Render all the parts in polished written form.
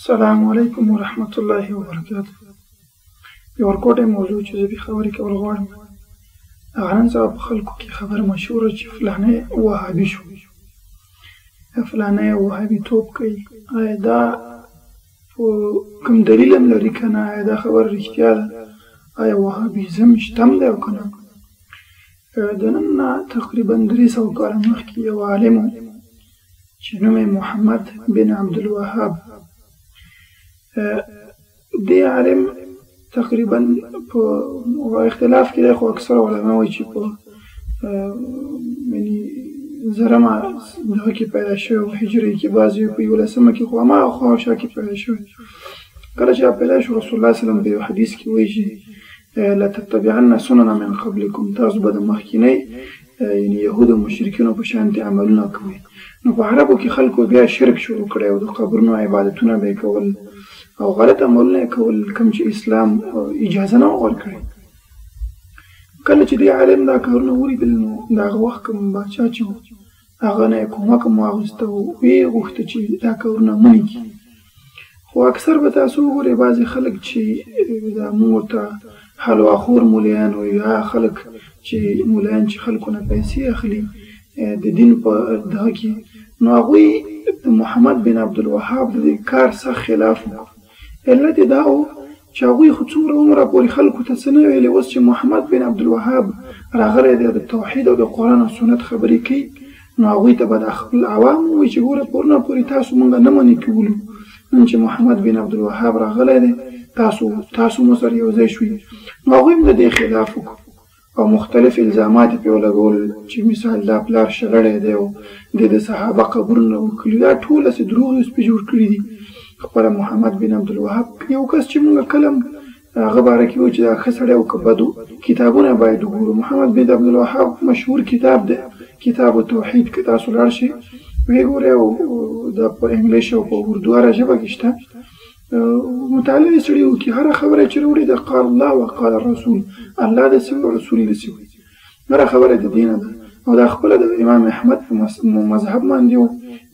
السلام علیکم ورحمة الله وبرکاته. یو ورکوټی موضوع چې زه پې خبرې کول غواړم، هغه نن سبا په خلکو کې خبره مشهوره چې فلانی وهابي شو، فلانی وهابیتوب کوي. آیا دا کوم دلیل هم لري که نه؟ آیا دا خبره رښتیا ده؟ آیا وهابیزم شته هم دی او که نه؟ د نن نه تقریبا 300 کاله مخکې یو عالم و چې نوم یې محمد بن عبدالوهاب. دې عالم تقریبا په اختلاف کې دی، خو اکثره علما وایي چې په زرمه دغه کې پیدا شوی و، هجري کې، بعضې په 11مه کې، خو هماغه خواوشا کې پیدا شوی. کله چې پیدا شو، رسول الله صلی الله علیه وسلم په یو حدیث کې وایي چې لتتبعن سنن من قبلکم، تاسو به د مخکینۍ یعنې یهودو او مشرکینو په شانتې عملونه کوئ. نو په عربو کې خلکو بیا شرک شروع کړی او د قبرونو عبادتونه به یې کول او غلط عملونه یې کول، کوم چې اسلام اجازه نه وه ورکړې. کله چې دې عالم دا کارونه ولیدل، نو د هغه وخت کوم باچا چې و، هغه نه یې کومک هم واخیسته او ویې غوښته چې دا کارونه مونې کړي. خو اکثر به تاسو وګورئ بعضې خلک چې دا موږ ورته حلواخور مولیان وایي، هغه خلک چې مولیان چې خلکو نه پیسې اخلي د دین په دغه کې، نو هغوی د محمد بن عبدالوهاب د دې کار سخت خلاف وکړو. علت یې دا و چې هغوی خو څومره عمره پورې خلکو ته څه نه ویلې، اوس چې محمد بن عبدالوهاب راغلی دی د توحید او د قرآن او سنت خبرې کوي، نو هغوی ته به د خپل عوام ووایي چې ګوره پرونه پورې تاسو مونږ نه منې کولو، نن چې محمد بن عبدالوهاب راغلی دی تاسو مو سره یو ځای شوي. نو هغوی هم د دې خلاف وکړو او مختلف الزامات یې پرې ولګول چې مثال دا پلار شړلی دی او د صحابه قبرونه وکړي. دا ټول هسې دروغ اوس پرې جوړ کړي دي. خپله محمد بن عبدالوهاب یو کس چې مونږ کله هم هغه باره کې وایو چې دا ښه سړی او که بد و، کتابونه باید وګورو. محمد بن عبدالوهاب مشهور کتاب دی، کتاب توحید، که تاسو لاړ شئ ویې ګورئ، او دا په انګلیش او په اردو هره ژبه کې شته. مطالعه سړی وکړي، هره خبره چې راوړي د قال الله وقال الرسول، الله داسې وایي او رسول یې داسې وایي، هره خبره د دینه ده. او دا خپله د امام احمد په مذهب باندې و.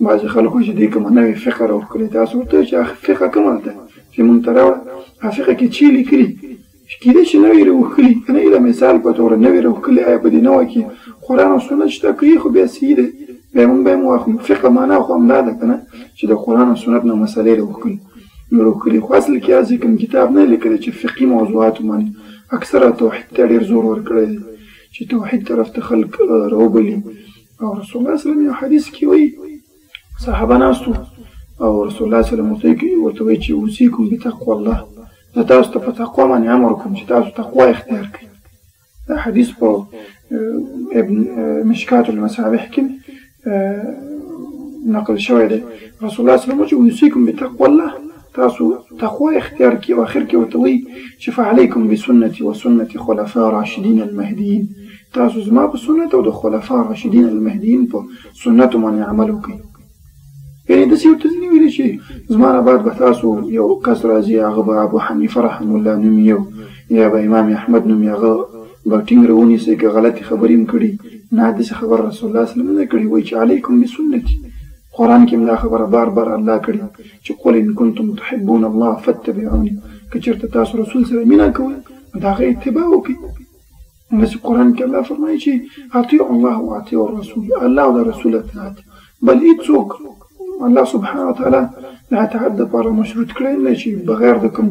بعضې خلکو چې دې کومه نوې فقه راوښکلې، تاسو ورته وایئ چې فقه کومه ده چې مونږ ته راوړه، فقه کې چې لیکلي کېدای شي نوې راوښکلي که نه، د مثال په توګه نوې راوښکلي، آیا په دې نه وایي کې قرآن او سنت شته کوي، خو بیا صحیح دی، بیا مونږ به یې واخلو. فقه معنا خو همدا ده که نه، چې د قرآن او سنت نه مسلې راوښکلي راوښکلي. خو اصل کې هسې کوم کتاب نه لیکلی چې فقهي موضوعاتو باندې اکثره توحید ته ډېر زور ورکړی دی چې توحید طرف ته خلک راوبلي. او رسول الله صلی الله علیه وسلم یو حدیث کې وایي، صحابه ناست وو او رسول الله صلی الله علیه وسلم ورته وایي چې اوصیکم بتقوا الله، زه تاسو ته په تقوا باندې امر کوم چې تاسو تقوا اختیار کړئ. دا حدیث په مشکات المصابیح کې نقل شوی دی. رسول الله صلی الله علیه وسلم چې اوصیکم بتقوا الله، تاسو تقوا اختیار کړئ، او اخر کې ورته وایي چې فعلیکم بسنتي وسنة خلفاء راشدین المهدیین، تاسو زما په سنت او د خلفاء راشدین المهدیین په سنتو باندې عمل وکړئ. یعنې داسې ورته ځینې ویلي چې زما نه بعد به تاسو یو کس راځي، هغه به ابو حنیفه رحم الله نومي یا به امام احمد نومي، هغه به ټینګ راونیسئ که غلطې خبرې هم کړي. نه، داسې خبره رسول الله صلی الله علیه وسلم نه کړي. وایي چې علیکم بسنتي، قرآن کې هم دا خبره بار بار الله کړي چې قل ان کنتم تحبون الله فاتبعوني، که چېرته تاسو رسول سره مینه کوئ نو د هغه اتباع وکړئ. همداسې قرآن کې الله فرمایي چې اطیعوا الله واطیعوا الرسول، الله او د رسول اطاعت. بل هېڅوک الله سبحانه وتعالی د اطاعت دپاره مشروط کړی نه چې بغیر د کوم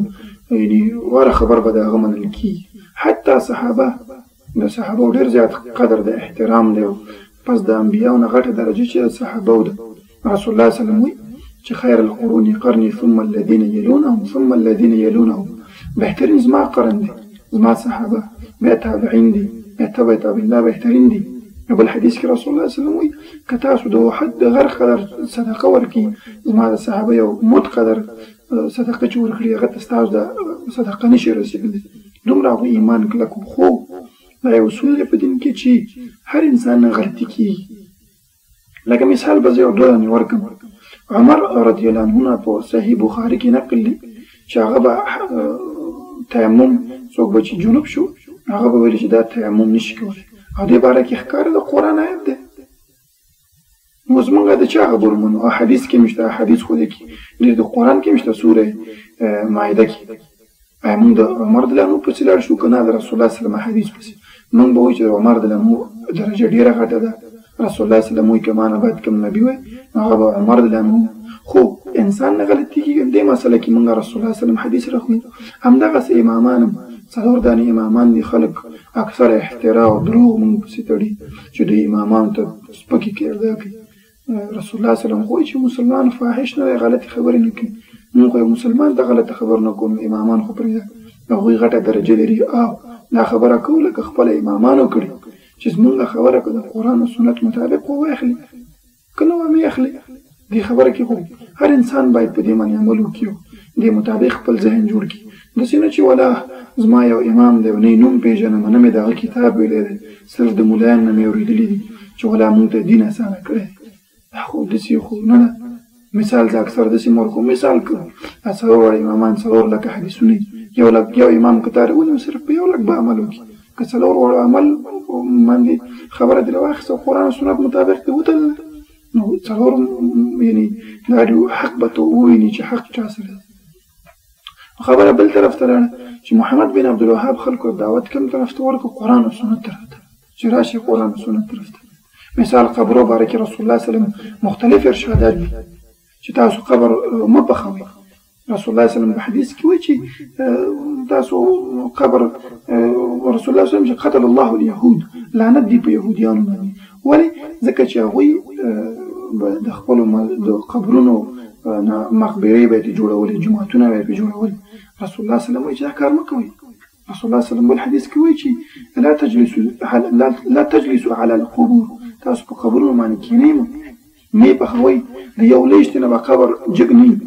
یعنې وړه خبر به د هغه منل کېږي. حتی صحابه، د صحابو ډېر زیات قدر د احترام دی، پس د انبیاو نه غټه درجه چې د صحابو ده. رسول الله صلی الله علیه وسلم وایي چې خیر القرون قرني ثم الذین یلونهم ثم الذین یلونهم، بهترین زما قرن دی، زما صحابه، بیا تابعین دي، بیا تبع تابعین، دا بهترین دي. بل حدیث کې رسول الله صلی الله علیه وسلم وایي که تاسو د احد د غر قدر صدقه ورکړي، زما د صحابه یو مد قدر صدقه چې ورکړي، هغه ته ستاسو د صدقه نشي رسېدلی، دومره هغوی ایمان کلک و. خو دا یو اصول دی په دین کې چې هر انسان نه غلطي کېږي. لکه مثال به زه یو دوه دانې ورکړم. عمر رضی الله عنه په صحیح بخاري کې نقل دی چې هغه به تیمم، څوک به چې جنوب شو هغه به ویلي چې دا تیمم نشي کولی، او دې باره کې ښکاره د قرآن آیت دی. اوس موږ د چا خبرو منو؟ حدیث کې مشته، حدیث خو دې کې د قرآن کې مشته، سوره مائده کې. آیا موږ د عمر رضی الله عنه پسې لاړ شو که نه د رسول الله صلی الله علیه وسلم حدیث پسې؟ موږ به وایو چې د عمر رضی الله عنه درجه ډېره غټه ده. رسول الله صلی الله علیه وسلم وایي که ما نه بعد کوم نبي وای هغه به عمر رضی الله عنه. خو انسان نه غلطي کېږي دې مسله کې. موږ رسول الله صلی الله علیه وسلم حدیث راخلو. همدغسې امامان هم 4 دانې امامان دي، خلک اکثر احترا او دروغ موږ پسې تړي چې د امامانو ته سپکې کردار کوي. رسول الله صلی الله علیه وسلم وایي چې مسلمان فاحش نه دی، غلطې خبرې نه کوي. موږ خو مسلمان ته غلطه خبر نه کوو، امامان خو پرېږده، هغوی غټه درجه لري. او دا خبره کوو لکه خپله امامانو کړي چې زمونږ خبره که د قرآن او سنت مطابق وواخلي که نه ومې اخلي. دې خبره کې خو هر انسان باید په دې باندې عمل وکړي، دې مطابق خپل ذهن جوړ کړي. داسې نه چې ولا زما یو امام دی نه یې نوم پېژنم نه مې د هغه کتاب ویلی دی، صرف د ملایانو نه مې اورېدلي دي چې ولا مونږ ته دین اسانه کړی. دا خو داسې خو نه ده. مثال د اکثر داسې مرکو مثال کړو 4 امامان 4 لکه حدیثونه یو امام که تارې ونیو صرف په 1 لک به عمل وکړي. که 4 عمل باندې خبره دې راواخیسته قرآن او سنت مطابق دې وتلله نو 4 یعنې دا حق به ته وویني چې حق چا سره دی. خبره بل طرف ته لاړه چې محمد بن عبدالوهاب خلکو دعوت کوم طرف ته ورکړو؟ قرآن او سنت طرف ته، چې راشي قرآن او سنت طرف ته. مثال قبرو باره کې رسول الله صلی الله علیه وسلم مختلف ارشادات دي چې تاسو قبر مه پخوئ. رسول الله صلی الله علیه وسلم په حدیث کې وایي چې تاسو قبر رسول الله صلی الله علیه وسلم چې قتل الله اليهود، لعنت دی په یهودیانو باندې. ولې؟ ځکه چې هغوی د خپلو د قبرونو مقبرې به یې جوړولې، جوماتونه به یې پرې جوړول. رسول الله صلی الله علیه وسلم وایي چې دا کار مه کوئ. رسول الله صلی الله علیه وسلم بل حدیث کې وایي چې لا تجلسوا على القبور، تاسو په قبرونو باندې کښېنئ مې پخوئ. د یو لیشت نه به قبر جګ نه وي.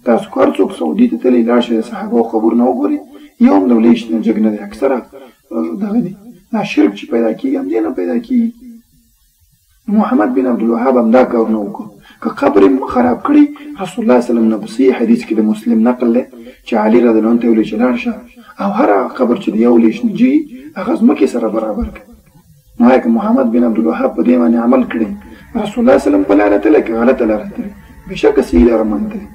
تاسو که هر څوک سعودي ته تلئ لاړ شئ د صحابو قبرونه وګورئ، یو هم د لیشت نه جګ نه دی، اکثره دغه دی. دا شرک چې پیدا کېږي همدې نه پیدا کېږي. محمد بن عبدالوهاب هم دا کار نه وکړو. که قبر یې خراب کړي رسول الله صلی الله علیه وسلم نه په صحیح حدیث کې د مسلم نقل دی چې علي رضی الله عنه ته ویلي چې لاړ شه او هر قبر چې د یو لیشت نه جي هغه ځمکې سره برابر کړي. نو که محمد بن عبدالوهاب په دې باندې عمل کړی رسول الله صلی الله علیه وسلم په لاره تللی که غلطه لاره تللی بېشکه صحیح لاره باندې تللی.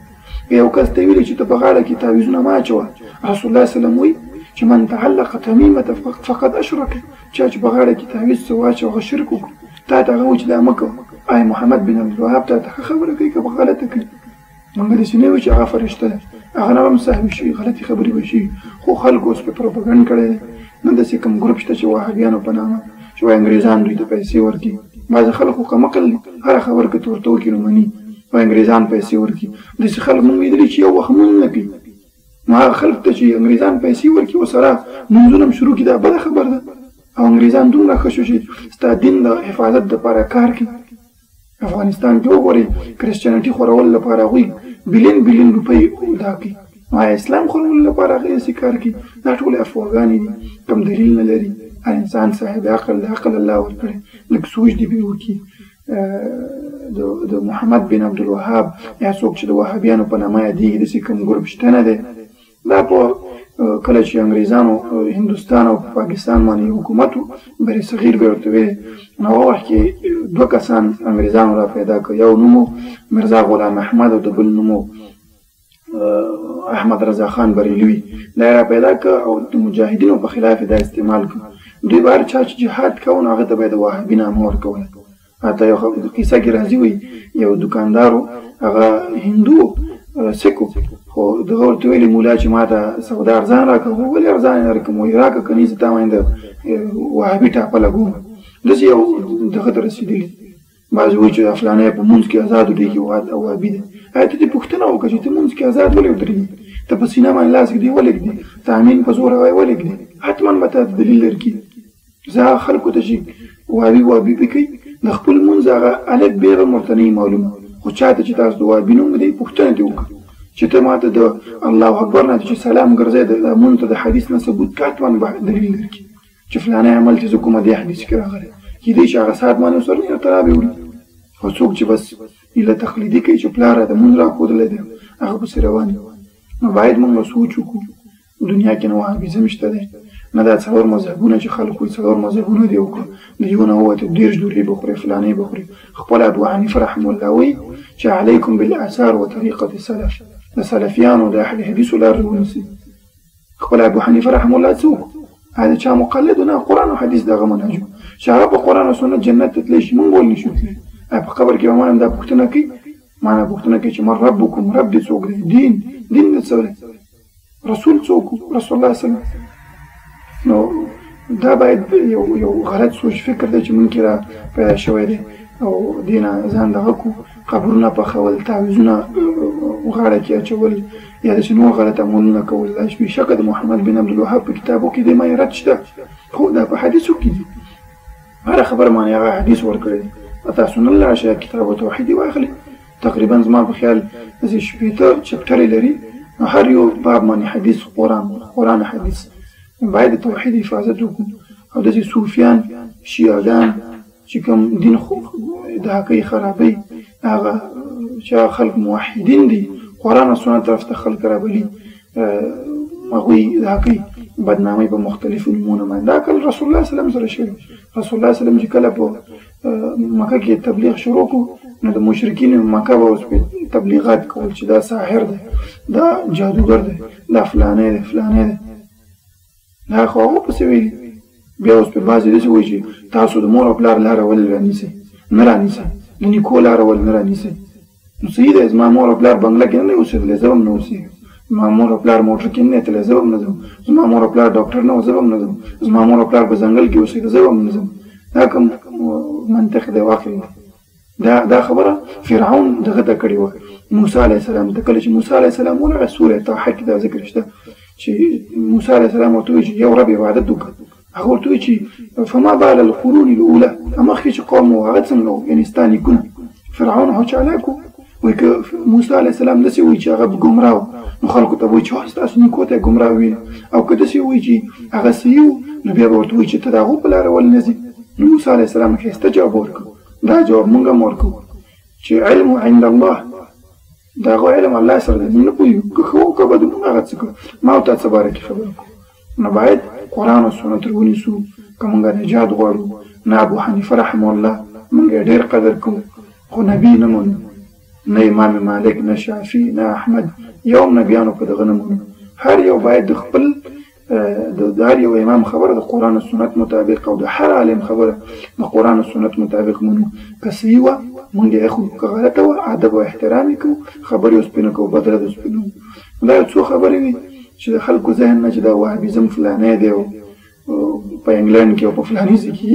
یو کس ته ویلي چې ته په غاړه کې تعویذونه مه اچوه، رسول الله صلی الله علیه وسلم وایي چې من تعلق تمیمة فقد اشرک، چا چې په غاړه کې تعویذ څه واچوه هغه شرک وکړو. تا ته هغه وایي چې دا مه کوه. آیا محمد بن عبدالوهاب تا ته ښه خبره کوي که په غلطه کوي؟ موږ داسې نه وایو چې هغه فرشته دی، هغه نه هم سهوي شي، غلطې خبرې به شي. خو خلکو اوس پرې پروپاګنډ کړی دی. نه داسې کوم ګروپ شته چې وهابیانو په نامه چې وایي انګرېزان دوی ته پیسې ورکړي. بعضې خلکو کمقل دي، هره خبره که ته ورته وکړي نو مني، وایي انګرېزان پیسې ورکړي. داسې خلک موږ لیدلي چې یو وخت مونځ نه کوي. نو هغه خلک ته چې انګرېزان پیسې ورکړي ورسره مونځونه هم شروع کړي دا بده خبره ده. او انګرېزان دومره ښه شو چې ستا دین د حفاظت دپاره کار کوي. افغانستان کې وګورئ کرسچنټي خورولو لپاره هغوی بلین روپۍ دا کوي. آیا اسلام خورولو لپاره هغه داسې کار کوي؟ دا ټولې افواګانې دي، کوم دلیل نه لري. هر انسان صاحب عقل د عقل الله ورکړی، لږ سوچ دې به وکړي. د محمد بن عبدالوهاب یا څوک چې د وهابیانو په نامه یادېږي داسې کوم ګروپ شته نه دی. دا په کله چې انګرېزانو هندوستان او پاکستان باندې حکومت و بر صغیر به ورته ویل، نو هغه وخت کې 2 کسان انګرېزانو را پیدا کړ. یو نوم مرزا غلام احمد او د بل نوم احمد رضا خان بریلوي. دا یې را پیدا کړ او د مجاهدینو په خلاف دا استعمال کړ. دوی به هر چا چې جهاد کوه نو هغه ته به یې د وهابي نامه ورکوله. حتی یو قصه کې راځي وایي یو دوکاندارو هغه هندو سکو خو دغه ورته ویلي مولا چې ما ته سودا ارزان راکړه. ولې ارزان یې درکړم؟ وایي راکړه که نه زه تا باندې د وهابي ټاپه لګوم. داسې یو دغه ته رسېدلي. بعضې وایي چې فلانی په مونځ کې ازاد ودرېږي وهابي دی. آیا ته دې پوښتنه وکړه چې ته مونځ کې ازاد ولې ودرېږي؟ ته په سینه باندې لاس ږدې ولې ږدې؟ ته امین په زوره وایې ولې ږدې؟ حتما به ته دلیل درکړي. زه خلکو ته چې وهابي کوي د خپل مونځ هغه الف ب هم ورته نه معلومه. خو چا ته چې تاسو د وهابي نوم دی پوښتنه دې وکړه چې ته ما ته د الله اکبر نه چې سلام ګرځې د مونځ ته د حدیث نه ثبوت که حتما به دلیل درکړي چې فلانی عمل چې زه کومه دې حدیث کې راغلی. کېدای شي هغه ساعت باندې ورسره نه اعتراف وړي. خو څوک چې بس ایله تقلیدي کوي چې پلاره د مونځ راښودلی دی هغه پسې روان. نو باید موږ سوچ وکړو. دنیا کې نو وهابیزم شته دی، نه دا څلور مذهبونه چې خلک وایي څلور مذهبونه دي وکړه د یو نه ووتې 30 ډوډۍ به خورې فلانۍ به خورې خپل ابو حنیفه رحمه الله وایي چې علیکم بالآثار وطریقة السلف د سلفیانو د اهل حدیثو لار ونیسئ خپل ابو حنیفه رحمه الله څوک هغه چا مقلد نه قرآن او حدیث دغه منهج چې هغه په قرآن او سنت جنت ته تللی شي موږ ولې نشو تللی په قبر کې به ما دا پوښتنه کوي ما نه پوښتنه کوي چې من ربکم رب دې څوک دی دین دې څه دی رسول څوک رسول الله صلی الله علیه وسلم نو دا باید یو غلط سوچ فکر دی چې مونږ کې را پیدا شوی دی او دې نه ځان دغه کو قبرونه پخول تعویضونه غاړه کې اچول یا داسې نور غلط عملونه کول دا بېشکه د محمد بن عبدالوهاب په کتابو کې دې ما رد شته خو دا په حدیثو کې دي هره خبره معنی هغه حدیث ورکړی دی تاسو نه لاړ شئ کتاب توحید واخلئ تقریبا زما په خیال داسې شپېته چپټرې لري نو هر یو باب معنی حدیث قرآن حدیث باید د توحید حفاظت وکړو او داسې صوفیان شیعهګان چې کوم دین ادعا کوي خرابوي هغه چې خلک موحدین دي قرآن او سنت طرف ته خلک رابلي هغوی ادعا کوي بدنامۍ په مختلفو نومونه باندې دا کله رسول الله صلی الله علیه وسلم سره شوي رسول الله صلی الله علیه وسلم چې کله په مکه کې تبلیغ شروع کړو نو د مشرکین مکه به اوس تبلیغات کول چې دا ساحر دی دا جادوګر دی دا فلانی دی فلانی دی دا خو هغو پسې ویلي بیا اوس په بعضې داسې وایي چې تاسو د مور او پلار لاره ولې رانیسئ نه رانیسئ د نیکو لاره ولې نه رانیسئ نو صحیح دی زما مور او پلار بنګله کې نه دی اوسېدلی زه به هم نه اوسېږم زما مور او پلار موټر کې نه دی تللی زه به هم نه ځم زما مور او پلار ډاکټر نه و زه به هم نه ځم زما مور او پلار په ځنګل کې اوسېده زه به هم نه ځم دا کوم منطق دی واقع دی دا خبره فرعون دغه ته کړې وه موسی علیه السلام ته کله چې موسی علیه السلام ورغی سوره طه کې دا ذکر شته چې موسی علیه السلام ورته وایي چې یو رب عبادت وکړه هغه ورته وایي چې فما بال القرون الاولى مخکې چې قوم و هغه څنګه و یعنې ستا نیکونه فرعون هو چالاک و وایي که موسی علیه السلام داسې وایي چې هغه ګمراه و نو خلکو ته به وایي چې ستاسو نیکو ته یې ګمراه وویل او که داسې وایي چې هغه صحیح و نو بیا به ورته وایي چې ته د هغو په لاره ولې نه ځې نو موسی علیه السلام ښایسته جواب ورکړو دا جواب مونږ هم ورکوو چې علم عند الله د هغه علم الله سره دی موږ نه پوهېږو که ښه و که بد مونږ هغه څه کوو ما او تا څه باره کې خبره کوو نو باید قرآن او سنت ونیسو که مونږ نجات غواړو نه ابو حنیفه رحمه الله مونږ یې ډېر قدر کوو خو نبي نه منو نه امام مالک نه شافعي نه احمد یو هم نبیانو په دغه نه منو هر یو باید د خپل د هر یو امام خبره د قرآن او سنت مطابق او د هر عالم خبره د قرآن او سنت مطابق منو که صحیح وه مونږ یې اخلو که غلطه وه ادب او احترام یې کوو خبرې اوس پرې نه کوو بدله د سپینو دا یو څو خبرې وي چې د خلکو ذهن نه چې دا وهابیزم فلانی دی او په انګلند کې او په فلاني ځای کې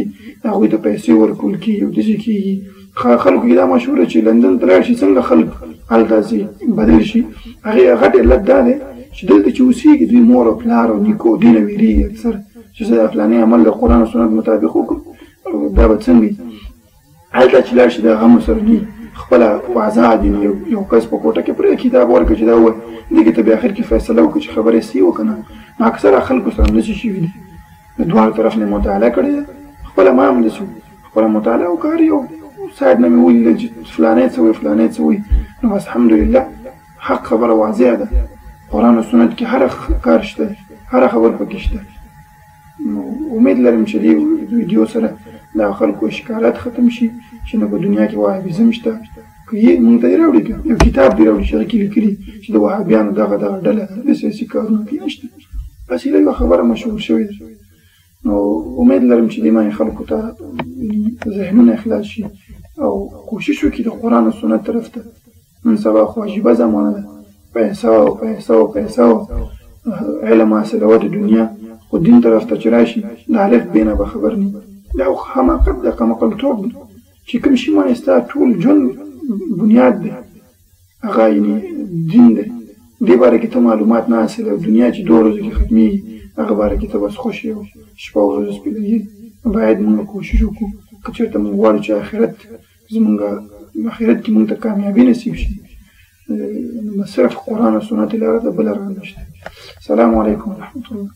هغوی ته پیسې ورکول کېږي او داسې کېږي خلکو کې دا مشهوره چې لندن ته لاړ شي څنګه خلک هلته ځي بدل شي هغې غټ علت دا دی چې دلته چې اوسېږي دوی مور او پلار او نیکو دې نه وېرېږي اکثر چې زه د فلاني عمل د قرآن او سنت مطابق وکړم دا به څنګه وي هلته چې لاړ شي د هغه سره نه خپله آزاد یو کس په کوټه کې پرې کتاب ورکړه چې دا ووایي دې کې ته بیا اخر کې فیصله وکړه چې خبرې صحیح وه که نه نو اکثره خلکو سره همداسې شوي دي د دواړو طرف نه مطالعه کړې ده خپله ما همداسې خپله مطالعه وکړ یو ساید نه مې ولیدل چې فلانی څه وایي فلانی څه وایي نو بس الحمدلله حق خبره واضحه ده قرآن او سنت کې هر کار شته هر خبر پکې شته امید لرم چې دې ویډیو سره د خلکو اشکالات ختم شي چې نه په دنیا کې وهابیزم شته که یې مونږ ته یې راوړي یو کتاب دې راوړي چې هغې کې لیکلي چې د وهابیانو دغه ډله د سیاسي کارونه کې نشته بس یوه خبره مشهور شوې ده نو امید لرم چې دې باندې خلکو ته ذهنونه اخلاص شي او کوشش وکړي د قرآن او سنت طرف ته نن سبا خو عجیبه زمانه ده پیسه او علم حاصلول د دنیا خو دین طرف ته چې راشي د الف بې نه به خبر نه دا حماقت دی قمقلتوب دی چې کوم شي باندې ستا ټول ژوند بنیاد دی هغه یعنې دین دی دې باره کې ته معلومات نه حاصلوې او دنیا چې 2 ورځو کې ختمېږي هغه باره کې ته بس خوښ یې او شپه او ورځ پرې لګېږي باید مونږ کوشش وکړو که چېرته مونږ غواړو چې آخرت کې مونږ ته کامیابي نصیب شي نو صرف قرآن او سنت لاره ده بله لاره نشته. السلام علیکم ورحمة الله.